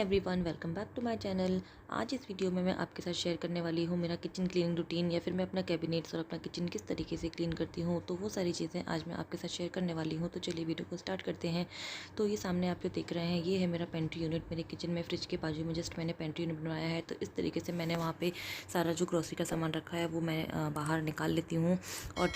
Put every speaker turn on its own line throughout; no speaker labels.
Everyone, welcome back to my channel. आज इस video में मैं आपके साथ शेयर करने वाली हूँ मेरा किचन क्लीनिंग रूटीन, या फिर मैं अपना कैबिनेट्स और अपना किचन किस तरीके से क्लीन करती हूँ। तो वो सारी चीज़ें आज मैं आपके साथ शेयर करने वाली हूँ। तो चलिए वीडियो को स्टार्ट करते हैं। तो ये सामने आप जो देख रहे हैं, ये है मेरा पेंट्री यूनिट। मेरे किचन में फ्रिज के बाजू में जस्ट मैंने पेंट्री यूनिट बनाया है। तो इस तरीके से मैंने वहाँ पर सारा जो ग्रॉसरी का सामान रखा है वो मैं बाहर निकाल लेती हूँ। और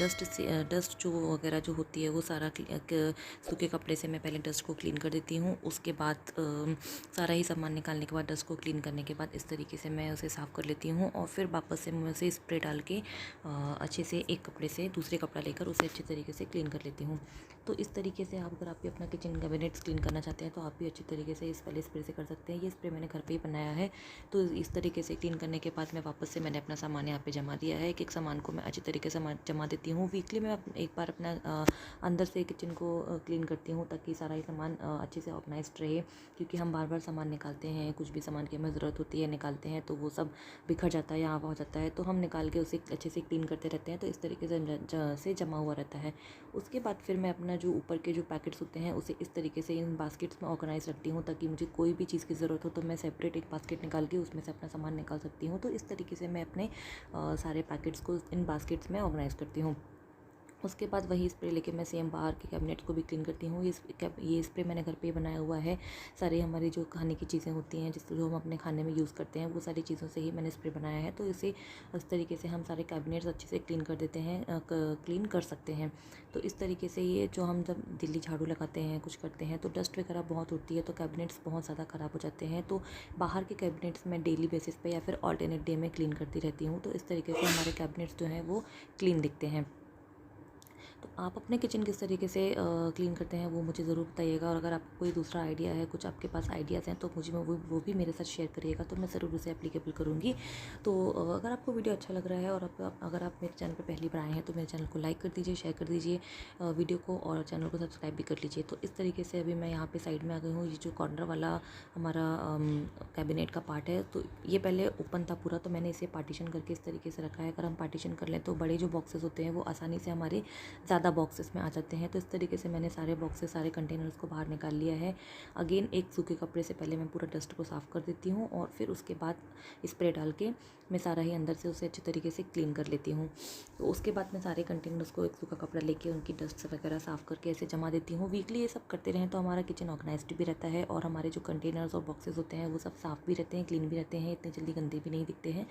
डस्ट जो वगैरह जो होती है वो सारा सूखे कपड़े से मैं पहले डस्ट को क्लीन कर देती हूँ। उसके बाद सारा ही सामान निकालने के बाद, डस्ट को क्लीन करने के बाद इस तरीके से मैं उसे साफ़ कर लेती हूँ। और फिर वापस से मैं उसे स्प्रे डाल के अच्छे से एक कपड़े से दूसरे कपड़ा लेकर उसे अच्छे तरीके से क्लीन कर लेती हूँ। तो इस तरीके से अगर आप भी अपना किचन कैबिनेट्स क्लीन करना चाहते हैं तो आप भी अच्छी तरीके से इस वाले स्प्रे से कर सकते हैं। ये स्प्रे मैंने घर पे ही बनाया है। तो इस तरीके से क्लीन करने के बाद मैं वापस से मैंने अपना सामान यहाँ पे जमा दिया है। एक सामान को मैं अच्छी तरीके से जमा देती हूँ। वीकली मैं एक बार अपना अंदर से किचन को क्लीन करती हूँ, ताकि सारा ही सामान अच्छे से ऑर्गेनाइज्ड रहे। क्योंकि हम बार बार सामान निकालते हैं, कुछ भी सामान की हमें ज़रूरत होती है निकालते हैं तो वो सब बिखर जाता है, यहाँ हो जाता है। तो हम निकाल के उसे अच्छे से क्लीन करते रहते हैं, तो इस तरीके से जमा हुआ रहता है। उसके बाद फिर मैं अपना जो ऊपर के जो पैकेट्स होते हैं उसे इस तरीके से इन बास्केट्स में ऑर्गेनाइज रखती हूँ, ताकि मुझे कोई भी चीज़ की ज़रूरत हो तो मैं सेपरेट एक बास्केट निकाल के उसमें से अपना सामान निकाल सकती हूँ। तो इस तरीके से मैं अपने सारे पैकेट्स को इन बास्केट्स में ऑर्गेनाइज करती हूँ। उसके बाद वही स्प्रे लेके मैं सेम बाहर के कैबिनेट्स को भी क्लीन करती हूँ। ये स्प्रे मैंने घर पे ही बनाया हुआ है। सारी हमारी जो खाने की चीज़ें होती हैं, जो हम अपने खाने में यूज़ करते हैं, वो सारी चीज़ों से ही मैंने स्प्रे बनाया है। तो इसे इस तरीके से हम सारे कैबिनेट्स अच्छे से क्लीन कर देते हैं, क्लीन कर सकते हैं। तो इस तरीके से ये जो हम जब दिल्ली झाड़ू लगाते हैं, कुछ करते हैं, तो डस्ट वगैरह बहुत उड़ती है, तो कैबिनेट्स बहुत ज़्यादा ख़राब हो जाते हैं। तो बाहर के कैबिनेट्स मैं डेली बेसिस पे या फिर ऑल्टरनेट डे में क्लीन करती रहती हूँ। तो इस तरीके से हमारे कैबिनेट्स जो हैं वो क्लीन दिखते हैं। तो आप अपने किचन किस तरीके से क्लीन करते हैं वो मुझे ज़रूर बताइएगा। और अगर आपको कोई दूसरा आइडिया है, कुछ आपके पास आइडियाज़ हैं, तो मुझे वो भी मेरे साथ शेयर करिएगा, तो मैं ज़रूर उसे एप्लीकेबल करूँगी। तो अगर आपको वीडियो अच्छा लग रहा है और अगर आप मेरे चैनल पर पहली बार आए हैं तो मेरे चैनल को लाइक कर दीजिए, शेयर कर दीजिए वीडियो को, और चैनल को सब्सक्राइब भी कर लीजिए। तो इस तरीके से अभी मैं यहाँ पर साइड में आ गई हूँ। ये जो कॉर्नर वाला हमारा कैबिनेट का पार्ट है, तो ये पहले ओपन था पूरा, तो मैंने इसे पार्टीशन करके इस तरीके से रखा है। अगर हम पार्टीशन कर लें तो बड़े जो बॉक्सेस होते हैं वो आसानी से हमारे ज़्यादा बॉक्सेस में आ जाते हैं। तो इस तरीके से मैंने सारे बॉक्सेस, सारे कंटेनर्स को बाहर निकाल लिया है। अगेन एक सूखे कपड़े से पहले मैं पूरा डस्ट को साफ़ कर देती हूँ, और फिर उसके बाद स्प्रे डाल के मैं सारा ही अंदर से उसे अच्छे तरीके से क्लीन कर लेती हूँ। तो उसके बाद मैं सारे कंटेनर्स को एक सूखा कपड़ा लेके उनकी डस्ट वगैरह साफ़ करके ऐसे जमा देती हूँ। वीकली ये सब करते रहें तो हमारा किचन ऑर्गेनाइज्ड भी रहता है, और हमारे जो कंटेनर्स और बॉक्सेस होते हैं वो सब साफ़ भी रहते हैं, क्लीन भी रहते हैं, इतने जल्दी गंदे भी नहीं दिखते हैं।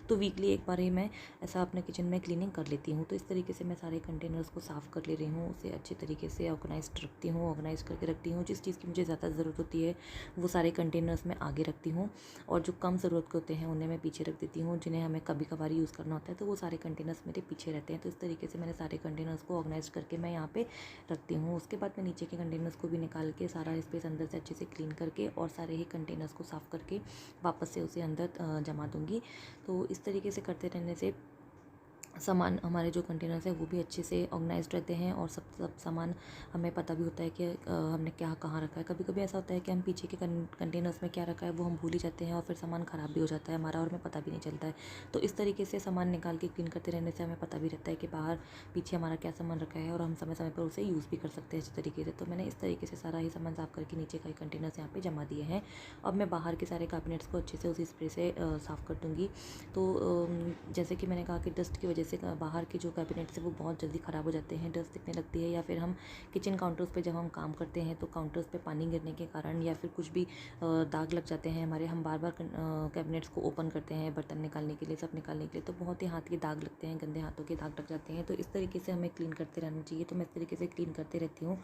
तो वीकली एक बार ही मैं ऐसा अपने किचन में क्लीनिंग कर लेती हूँ। तो इस तरीके से मैं सारे कंटेनर्स को साफ़ कर ले रही हूँ, उसे अच्छे तरीके से ऑर्गेनाइज्ड रखती हूँ, ऑर्गेनाइज करके रखती हूँ। जिस चीज़ की मुझे ज़्यादा ज़रूरत होती है वो सारे कंटेनर्स में आगे रखती हूँ, और जो कम ज़रूरत के होते हैं उन्हें मैं पीछे रख देती हूँ। जिन्हें हमें कभी कभार यूज़ करना होता है तो वो सारे कंटेनर्स मेरे पीछे रहते हैं। तो इस तरीके से मैंने सारे कंटेनर्स को ऑर्गेनाइज करके मैं यहाँ पे रखती हूँ। उसके बाद मैं नीचे के कंटेनर्स को भी निकाल के सारा स्पेस अंदर से अच्छे से क्लीन करके और सारे ही कंटेनर्स को साफ़ करके वापस से उसे अंदर जमा दूँगी। तो इस तरीके से करते रहने से सामान, हमारे जो कंटेनर्स हैं वो भी अच्छे से ऑर्गेनाइज्ड रहते हैं, और सब सामान हमें पता भी होता है कि हमने क्या कहाँ रखा है। कभी कभी ऐसा होता है कि हम पीछे के कंटेनर्स में क्या रखा है वो हम भूल ही जाते हैं, और फिर सामान ख़राब भी हो जाता है हमारा, और हमें पता भी नहीं चलता है। तो इस तरीके से सामान निकाल के क्लीन करते रहने से हमें पता भी रहता है कि बाहर पीछे हमारा क्या सामान रखा है, और हम समय समय पर उसे यूज़ भी कर सकते हैं अच्छे तरीके से। तो मैंने इस तरीके से सारा ही सामान साफ़ करके नीचे का कंटेनर्स यहाँ पर जमा दिए हैं। अब मैं बाहर के सारे कैबिनेट्स को अच्छे से उसी स्प्रे से साफ़ कर दूँगी। तो जैसे कि मैंने कहा कि डस्ट की वजह से बाहर के जो कैबिनेट्स हैं वो बहुत जल्दी ख़राब हो जाते हैं, डस्ट दिखने लगती है, या फिर हम किचन काउंटर्स पे जब हम काम करते हैं तो काउंटर्स पे पानी गिरने के कारण या फिर कुछ भी दाग लग जाते हैं हमारे। हम बार बार कैबिनेट्स को ओपन करते हैं बर्तन निकालने के लिए, सब निकालने के लिए, तो बहुत ही हाथ के दाग लगते हैं, गंदे हाथों के दाग लग जाते हैं। तो इस तरीके से हमें क्लीन करते रहना चाहिए। तो मैं इस तरीके से क्लीन करते रहती हूँ।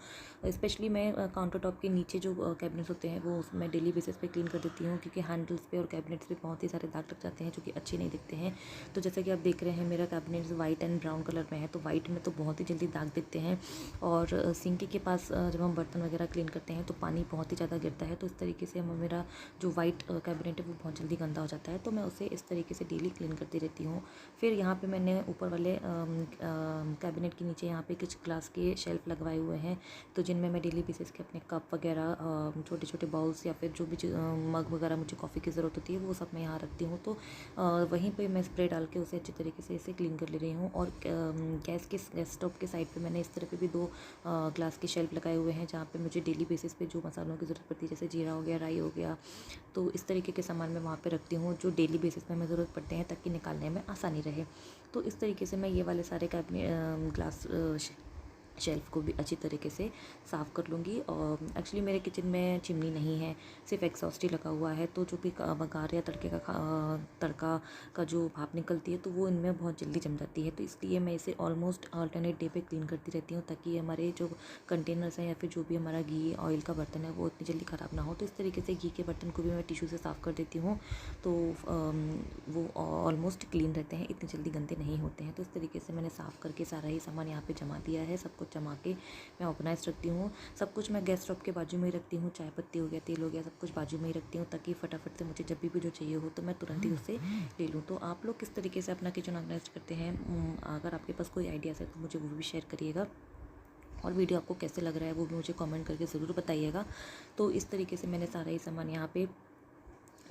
स्पेशली मैं काउंटर टॉप के नीचे जो कैबिनेट्स होते हैं वो उसमें डेली बेसिस पे क्लीन कर देती हूँ, क्योंकि हैंडल्स पे और कैबिनेट्स पे बहुत ही सारे दाग लग जाते हैं जो कि अच्छे नहीं दिखते हैं। तो जैसा कि आप देख रहे हैं मेरा cabinets white and brown colour में है, तो वाइट में तो बहुत ही जल्दी दाग दिखते हैं, और सिंक के पास जब हम बर्तन वगैरह क्लीन करते हैं तो पानी बहुत ही ज़्यादा गिरता है। तो इस तरीके से मेरा जो वाइट कैबिनेट है वो बहुत जल्दी गंदा हो जाता है। तो मैं उसे इस तरीके से डेली क्लीन करती रहती हूँ। फिर यहाँ पे मैंने ऊपर वाले कैबिनेट के नीचे यहाँ पे कुछ ग्लास के शेल्फ लगवाए हुए हैं, तो जिनमें मैं डेली बेसिस के अपने कप वगैरह, छोटे छोटे बाउल्स, या फिर जो भी मग वगैरह मुझे कॉफ़ी की ज़रूरत होती है वो सब मैं यहाँ रखती हूँ। तो वहीं पे मैं स्प्रे डाल के उसे अच्छी तरीके से इसे क्लीन क्लीन कर ले रही हूँ। और गैस स्टोव के साइड पे मैंने इस तरह पे भी 2 ग्लास के शेल्फ लगाए हुए हैं, जहाँ पे मुझे डेली बेसिस पे जो मसालों की ज़रूरत पड़ती है, जैसे जीरा हो गया, राई हो गया, तो इस तरीके के सामान मैं वहाँ पे रखती हूँ जो डेली बेसिस पे हमें ज़रूरत पड़ते हैं, ताकि निकालने में आसानी रहे। तो इस तरीके से मैं ये वाले सारे ग्लास शेल्फ़ को भी अच्छी तरीके से साफ़ कर लूँगी। और एक्चुअली मेरे किचन में चिमनी नहीं है, सिर्फ एग्जॉस्ट ही लगा हुआ है, तो जो भी बघार या तड़का का जो भाप निकलती है, तो वो इनमें बहुत जल्दी जम जाती है। तो इसलिए मैं इसे ऑलमोस्ट अल्टरनेट डे पे क्लीन करती रहती हूँ, ताकि हमारे जो कंटेनर्स हैं या फिर जो भी हमारा घी ऑयल का बर्तन है वो इतनी जल्दी ख़राब ना हो। तो इस तरीके से घी के बर्तन को भी मैं टिश्यू से साफ़ कर देती हूँ, तो वो ऑलमोस्ट क्लीन रहते हैं, इतनी जल्दी गंदे नहीं होते हैं। तो इस तरीके से मैंने साफ़ करके सारा ही सामान यहाँ पे जमा दिया है। सब कुछ जमा के मैं ऑर्गेनाइज रखती हूँ। सब कुछ मैं गैस स्टोव के बाजू में ही रखती हूँ, चाय पत्ती हो गया, तेल हो गया, सब कुछ बाजू में ही रखती हूँ, ताकि फटाफट से मुझे जब भी जो चाहिए हो तो मैं तुरंत ही उसे ले लूँ। तो आप लोग किस तरीके से अपना किचन ऑर्गेनाइज करते हैं? अगर आपके पास कोई आइडियाज़ है तो मुझे वो भी शेयर करिएगा, और वीडियो आपको कैसे लग रहा है वो भी मुझे कमेंट करके ज़रूर बताइएगा। तो इस तरीके से मैंने सारा ही सामान यहाँ पे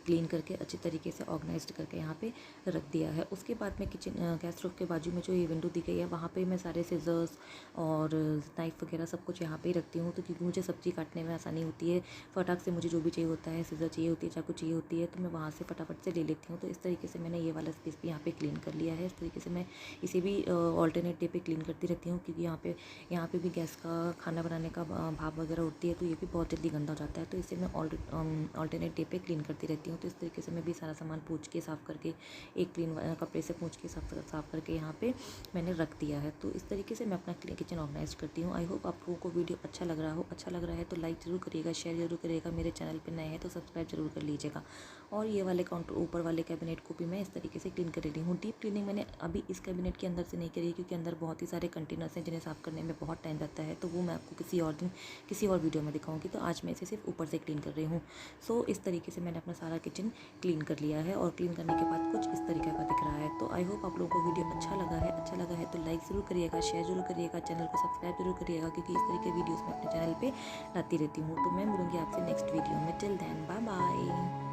क्लीन करके अच्छी तरीके से ऑर्गेनाइज्ड करके यहाँ पे रख दिया है। उसके बाद में गैस स्टोव के बाजू में जो ये विंडो दी गई है, वहाँ पे मैं सारे सिज़र्स और नाइफ़ वगैरह सब कुछ यहाँ पे ही रखती हूँ, तो क्योंकि मुझे सब्ज़ी काटने में आसानी होती है। फटाक से मुझे जो भी चाहिए होता है, सिज़र चाहिए होती है, चाकू चाहिए होती है, तो मैं वहाँ से फटाफट से ले लेती हूँ। तो इस तरीके से मैंने ये वाला स्पेस भी यहाँ पर क्लीन कर लिया है। इस तरीके से मैं इसे भी ऑल्टरनेट डे पे क्लीन करती रहती हूँ, क्योंकि यहाँ पे भी गैस का खाना बनाने का भाप वगैरह उठती है, तो ये भी बहुत जल्दी गंदा हो जाता है। तो इसे मैं ऑल्टरनेट डे पे क्लीन करती रहती हूँ। तो इस तरीके से मैं भी सारा सामान पोंछ के साफ़ करके, एक क्लीन कपड़े से पोंछ के साफ़ करके यहाँ पे मैंने रख दिया है। तो इस तरीके से मैं अपना किचन ऑर्गेनाइज करती हूँ। आई होप आप लोगों को वीडियो अच्छा लग रहा है तो लाइक ज़रूर करिएगा, शेयर ज़रूर करिएगा। मेरे चैनल पे नए हैं तो सब्सक्राइब ज़रूर कर लीजिएगा। और ये वाले काउंटर ऊपर वाले कैबिनेट को भी मैं इस तरीके से क्लीन कर रही हूँ। डीप क्लीनिंग मैंने अभी इस कैबिनेट के अंदर से नहीं करी, क्योंकि अंदर बहुत ही सारे कंटेनर्स हैं जिन्हें साफ़ करने में बहुत टाइम लगता है, तो वो मैं आपको किसी और दिन किसी और वीडियो में दिखाऊंगी। तो आज मैं इसे सिर्फ ऊपर से क्लीन कर रही हूँ। सो इस तरीके से मैंने अपना सारा किचन क्लीन कर लिया है, और क्लीन करने के बाद कुछ इस तरीके का दिख रहा है। तो आई होप आप लोगों को वीडियो अच्छा लगा है तो लाइक ज़रूर करिएगा, शेयर ज़रूर करिएगा, चैनल को सब्सक्राइब ज़रूर करिएगा, क्योंकि इस तरह के वीडियोस मैं अपने चैनल पे लाती रहती हूँ। तो मैं मिलूँगी आपसे नेक्स्ट वीडियो में। Till then bye bye.